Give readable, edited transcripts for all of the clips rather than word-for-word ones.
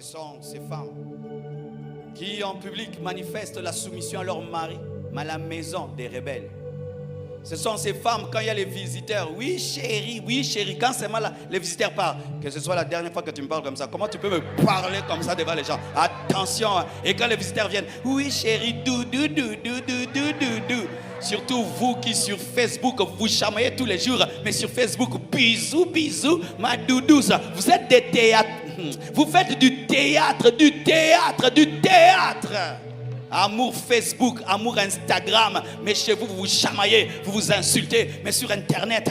sont ces femmes qui en public manifestent la soumission à leur mari, mais à la maison des rebelles. Ce sont ces femmes, quand il y a les visiteurs, oui chérie, quand c'est mal, les visiteurs parlent. Que ce soit la dernière fois que tu me parles comme ça, comment tu peux me parler comme ça devant les gens? Attention, et quand les visiteurs viennent, oui chérie, dou. Surtout vous qui sur Facebook, vous chamaillez tous les jours, mais sur Facebook, bisous, ma doudouce. Vous êtes des théâtres, vous faites du théâtre. Amour Facebook, amour Instagram, mais chez vous, vous vous chamaillez, vous vous insultez, mais sur Internet,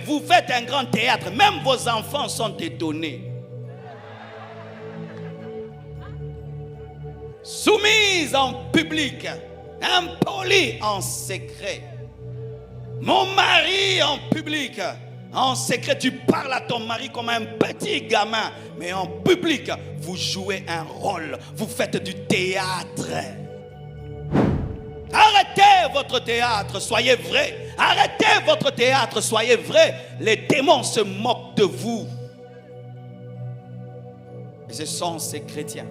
vous faites un grand théâtre, même vos enfants sont étonnés. Soumise en public, impolie en secret. Mon mari en public. En secret, tu parles à ton mari comme un petit gamin. Mais en public, vous jouez un rôle. Vous faites du théâtre. Arrêtez votre théâtre, soyez vrai. Arrêtez votre théâtre, soyez vrai. Les démons se moquent de vous. Et ce sont ces chrétiens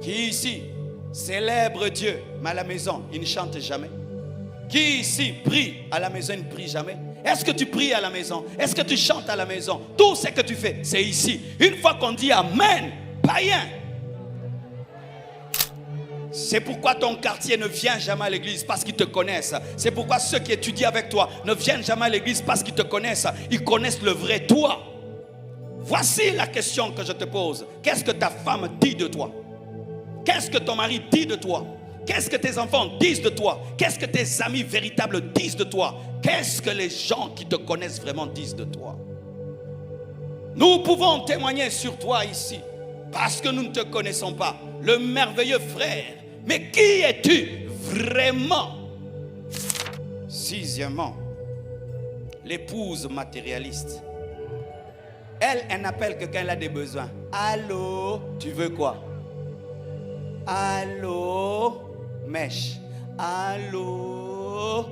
qui ici célèbrent Dieu, mais à la maison, ils ne chantent jamais. Qui ici prie à la maison, ils ne prient jamais. Est-ce que tu pries à la maison? Est-ce que tu chantes à la maison? Tout ce que tu fais, c'est ici. Une fois qu'on dit Amen, païen. C'est pourquoi ton quartier ne vient jamais à l'église, parce qu'ils te connaissent. C'est pourquoi ceux qui étudient avec toi ne viennent jamais à l'église, parce qu'ils te connaissent. Ils connaissent le vrai toi. Voici la question que je te pose. Qu'est-ce que ta femme dit de toi? Qu'est-ce que ton mari dit de toi? Qu'est-ce que tes enfants disent de toi? Qu'est-ce que tes amis véritables disent de toi? Qu'est-ce que les gens qui te connaissent vraiment disent de toi? Nous pouvons témoigner sur toi ici, parce que nous ne te connaissons pas, le merveilleux frère. Mais qui es-tu vraiment? Sixièmement, l'épouse matérialiste. Elle n'appelle que quand elle a des besoins. Allô, tu veux quoi? Allô, mèche. Allô,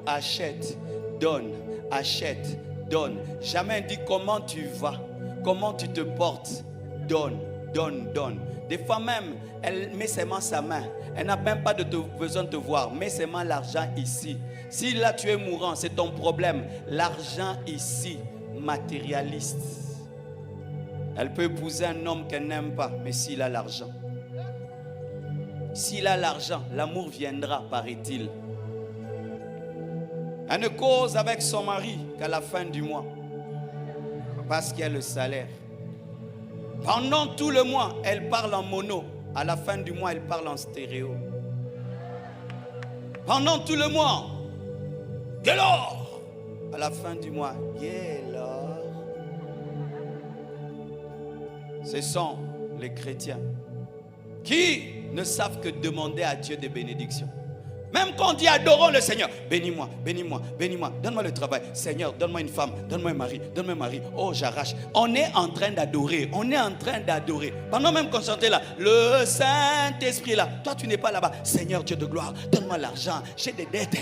achète, donne, achète, donne. Jamais elle dit comment tu vas, comment tu te portes. Donne. Des fois même, elle met seulement sa main. Elle n'a même pas besoin de te voir. Mets seulement l'argent ici. Si là tu es mourant, c'est ton problème. L'argent ici, matérialiste. Elle peut épouser un homme qu'elle n'aime pas, mais s'il a l'argent. S'il a l'argent, l'amour viendra, paraît-il. Elle ne cause avec son mari qu'à la fin du mois, parce qu'il y a le salaire. Pendant tout le mois, elle parle en mono. À la fin du mois, elle parle en stéréo. Pendant tout le mois, Guélor. À la fin du mois, Guélor. Ce sont les chrétiens qui ne savent que demander à Dieu des bénédictions. Même quand on dit adorons le Seigneur, bénis-moi, donne-moi le travail. Seigneur, donne-moi une femme, donne-moi un mari. Oh, j'arrache. On est en train d'adorer. Pendant même qu'on chantait là, le Saint-Esprit là, toi tu n'es pas là-bas. Seigneur Dieu de gloire, donne-moi l'argent. J'ai des dettes.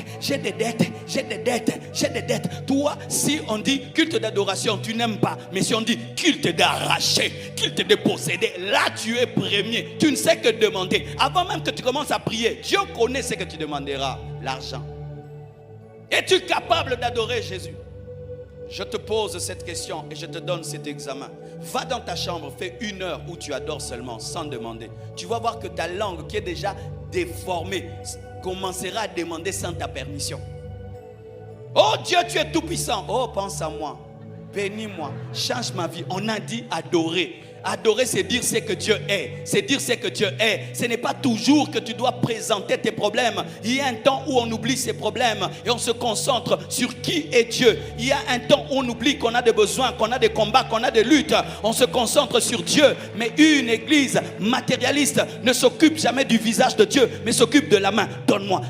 Toi, si on dit culte d'adoration, tu n'aimes pas. Mais si on dit culte d'arracher, culte de posséder, là tu es premier. Tu ne sais que demander. Avant même que tu commences à prier, Dieu connaît ce que tu demanderas, l'argent. Es-tu capable d'adorer Jésus? Je te pose cette question et je te donne cet examen. Va dans ta chambre, fais 1 heure où tu adores seulement, sans demander. Tu vas voir que ta langue qui est déjà déformée commencera à demander sans ta permission. Oh Dieu, tu es tout puissant. Oh, pense à moi. Bénis-moi. Change ma vie. On a dit adorer. Adorer, c'est dire ce que Dieu est. C'est dire ce que Dieu est. Ce n'est pas toujours que tu dois présenter tes problèmes. Il y a un temps où on oublie ses problèmes et on se concentre sur qui est Dieu. Il y a un temps où on oublie qu'on a des besoins, qu'on a des combats, qu'on a des luttes. On se concentre sur Dieu. Mais une église matérialiste ne s'occupe jamais du visage de Dieu, mais s'occupe de la main. Donne-moi.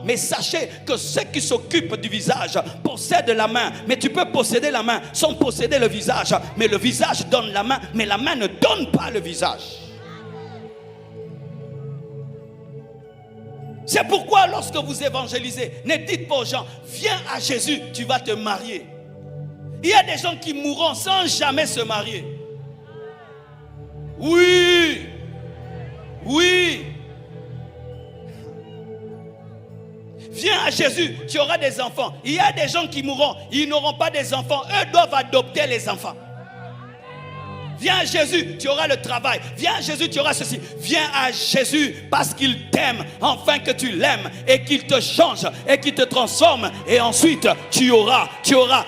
Mais sachez que ceux qui s'occupent du visage possèdent la main. Mais tu peux posséder la main sans posséder le visage. Mais le visage donne la main, mais la main ne donne pas le visage. C'est pourquoi lorsque vous évangélisez, ne dites pas aux gens, viens à Jésus, tu vas te marier. Il y a des gens qui mourront sans jamais se marier. Oui. Oui. Viens à Jésus, tu auras des enfants. Il y a des gens qui mourront, ils n'auront pas des enfants. Eux doivent adopter les enfants. Viens à Jésus, tu auras le travail. Viens à Jésus, tu auras ceci. Viens à Jésus parce qu'il t'aime, enfin que tu l'aimes et qu'il te change et qu'il te transforme. Et ensuite, tu auras.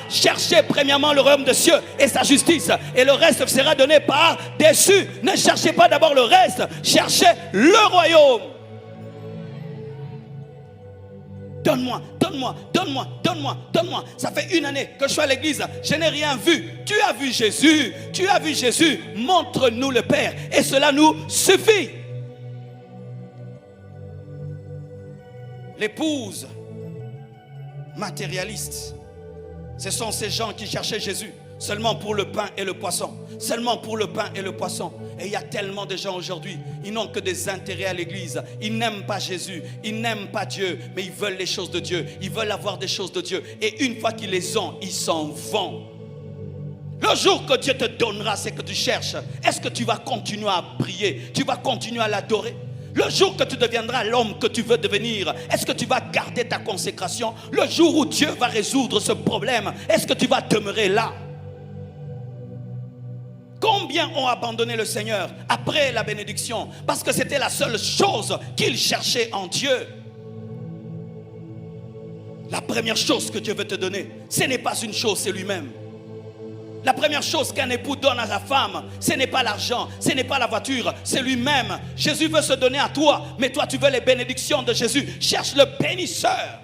Cherchez premièrement le royaume des cieux et sa justice. Et le reste sera donné par-dessus. Ne cherchez pas d'abord le reste, cherchez le royaume. Donne-moi. Ça fait une année que je suis à l'église. Je n'ai rien vu. Tu as vu Jésus. Montre-nous le Père. Et cela nous suffit. L'épouse matérialiste, ce sont ces gens qui cherchaient Jésus seulement pour le pain et le poisson. Seulement pour le pain et le poisson. Et il y a tellement de gens aujourd'hui, ils n'ont que des intérêts à l'église. Ils n'aiment pas Jésus, ils n'aiment pas Dieu, mais ils veulent les choses de Dieu. Ils veulent avoir des choses de Dieu. Et une fois qu'ils les ont, ils s'en vont. Le jour que Dieu te donnera ce que tu cherches, est-ce que tu vas continuer à prier? Tu vas continuer à l'adorer? Le jour que tu deviendras l'homme que tu veux devenir, est-ce que tu vas garder ta consécration? Le jour où Dieu va résoudre ce problème, est-ce que tu vas demeurer là? Combien ont abandonné le Seigneur après la bénédiction parce que c'était la seule chose qu'ils cherchaient en Dieu? La première chose que Dieu veut te donner, ce n'est pas une chose, c'est lui-même. La première chose qu'un époux donne à sa femme, ce n'est pas l'argent, ce n'est pas la voiture, c'est lui-même. Jésus veut se donner à toi, mais toi tu veux les bénédictions de Jésus. Cherche le bénisseur.